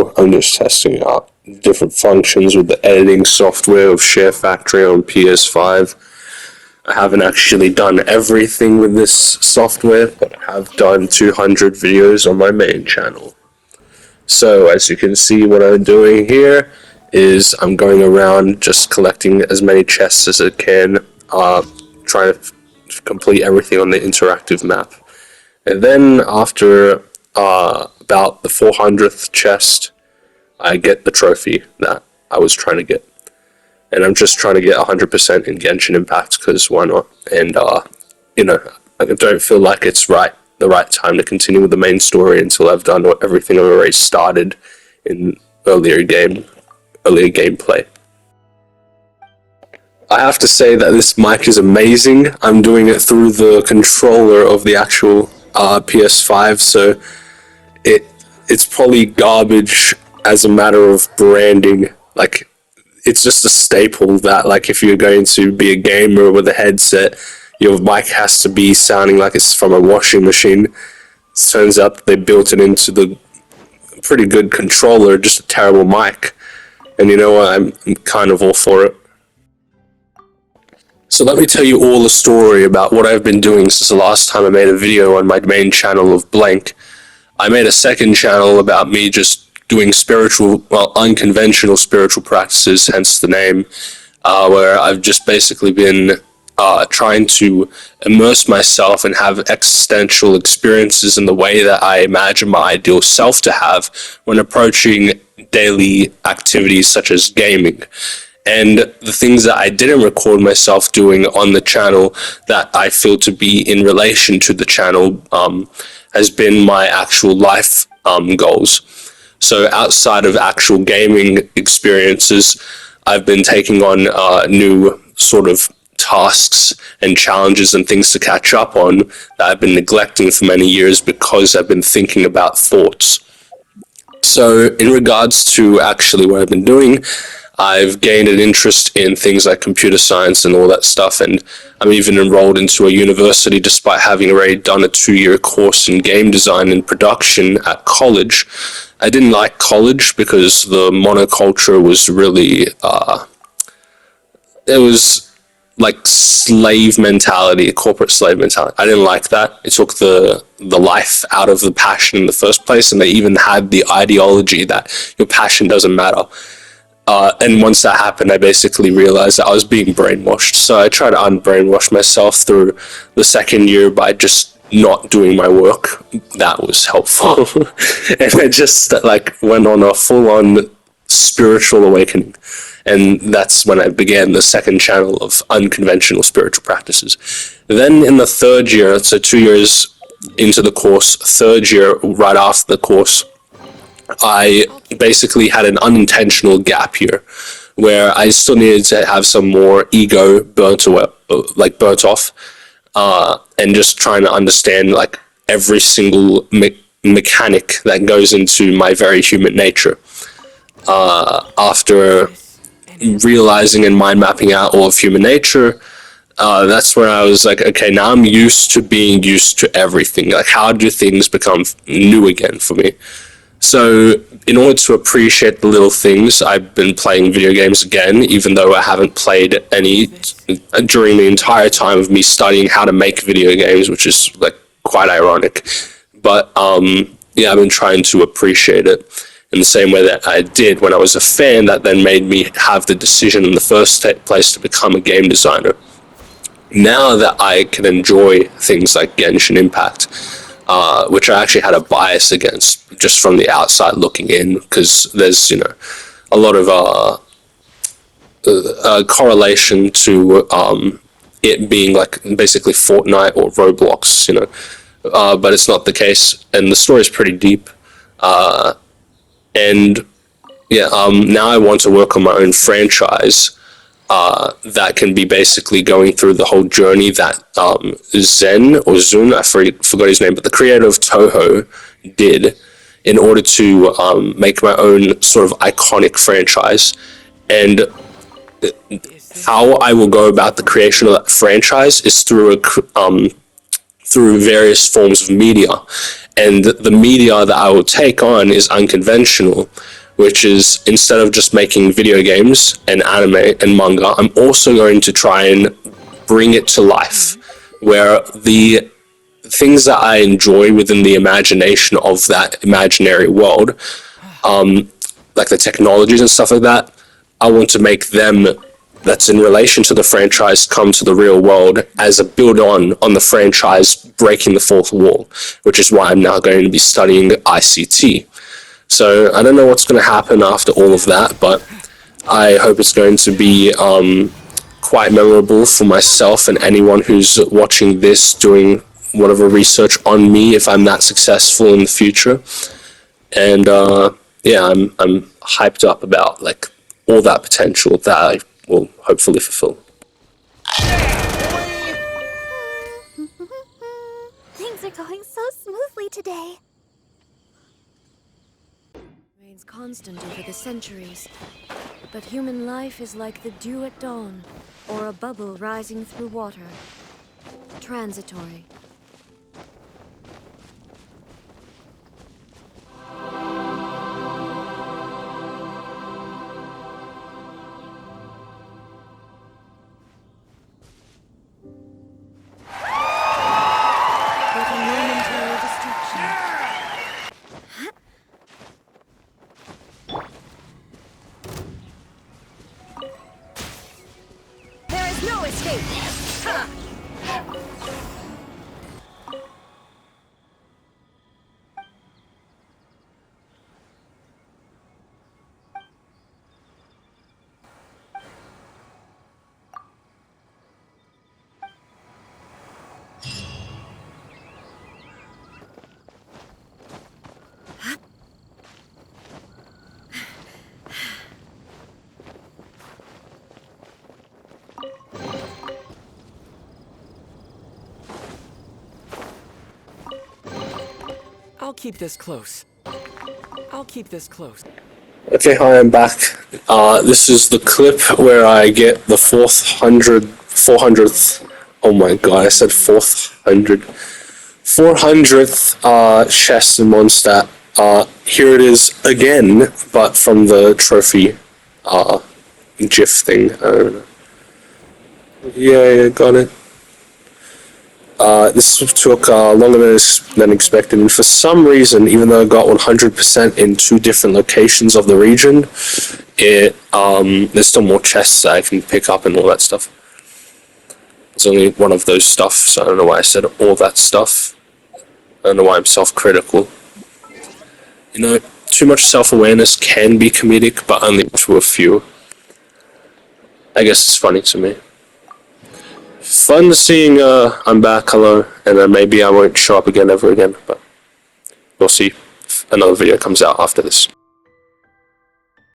video, I'm just testing out different functions with the editing software of Share Factory on PS5. I haven't actually done everything with this software, but I have done 200 videos on my main channel. So as you can see, what I'm doing here is I'm going around just collecting as many chests as I can, trying to complete everything on the interactive map. And then after about the 400th chest, I get the trophy that I was trying to get. And I'm just trying to get 100% in Genshin Impact, because why not? And, I don't feel like it's the right time to continue with the main story until I've done everything I've already started in earlier gameplay. I have to say that this mic is amazing. I'm doing it through the controller of the actual PS5, so it's probably garbage as a matter of branding. Like, it's just a staple that, like, if you're going to be a gamer with a headset, your mic has to be sounding like it's from a washing machine. It turns out they built it into the pretty good controller, just a terrible mic. And you know what, I'm kind of all for it. So let me tell you all the story about what I've been doing since the last time I made a video on my main channel of Blank. I made a second channel about me just doing unconventional spiritual practices, hence the name, where I've just basically been trying to immerse myself and have existential experiences in the way that I imagine my ideal self to have when approaching daily activities such as gaming. And the things that I didn't record myself doing on the channel that I feel to be in relation to the channel has been my actual life goals. So outside of actual gaming experiences, I've been taking on new sort of tasks and challenges and things to catch up on that I've been neglecting for many years because I've been thinking about thoughts. So in regards to actually what I've been doing, I've gained an interest in things like computer science and all that stuff, and I'm even enrolled into a university despite having already done a 2-year course in game design and production at college. I didn't like college because the monoculture was really, it was like slave mentality, corporate slave mentality. I didn't like that. It took the life out of the passion in the first place, and they even had the ideology that your passion doesn't matter. And once that happened, I basically realized that I was being brainwashed. So I tried to unbrainwash myself through the second year by just not doing my work. That was helpful. And I just went on a full-on spiritual awakening. And that's when I began the second channel of unconventional spiritual practices. Then in the third year, so 2 years into the course, third year right after the course, I basically had an unintentional gap here where I still needed to have some more ego burnt off, and just trying to understand every single mechanic that goes into my very human nature. After realizing and mind mapping out all of human nature, that's where I was like, okay, now I'm used to being used to everything. Like, how do things become new again for me? So in order to appreciate the little things, I've been playing video games again, even though I haven't played any during the entire time of me studying how to make video games, which is quite ironic. But I've been trying to appreciate it in the same way that I did when I was a fan, that then made me have the decision in the first place to become a game designer. Now that I can enjoy things like Genshin Impact, which I actually had a bias against just from the outside looking in, because there's a lot of correlation to it being basically Fortnite or Roblox, but it's not the case, and the story is pretty deep. Now I want to work on my own franchise that can be basically going through the whole journey that Zun, I forgot his name, but the creator of Toho did in order to make my own sort of iconic franchise. And how I will go about the creation of that franchise is through through various forms of media. And the media that I will take on is unconventional, which is, instead of just making video games and anime and manga, I'm also going to try and bring it to life, where the things that I enjoy within the imagination of that imaginary world, like the technologies and stuff like that, I want to make them, that's in relation to the franchise, come to the real world as a build on the franchise, breaking the fourth wall, which is why I'm now going to be studying ICT. So I don't know what's going to happen after all of that, but I hope it's going to be quite memorable for myself and anyone who's watching this, doing whatever research on me if I'm that successful in the future. And yeah, I'm hyped up about like all that potential that I will hopefully fulfill. Things are going so smoothly today. Remains constant over the centuries, but human life is like the dew at dawn, or a bubble rising through water. Transitory. No escape! Ha! I'll keep this close. I'll keep this close. Okay, hi, I'm back. This is the clip where I get the 400th, oh my god, I said 400th chest in Mondstadt. Here it is again, but from the trophy GIF thing. I don't know. Yeah, got it. This took longer than expected, and for some reason, even though I got 100% in 2 different locations of the region, there's still more chests that I can pick up and all that stuff. It's only one of those stuff, so I don't know why I said all that stuff. I don't know why I'm self-critical. You know, too much self-awareness can be comedic, but only to a few. I guess it's funny to me. Fun seeing I'm back, hello, and maybe I won't show up again ever again, but we'll see if another video comes out after this.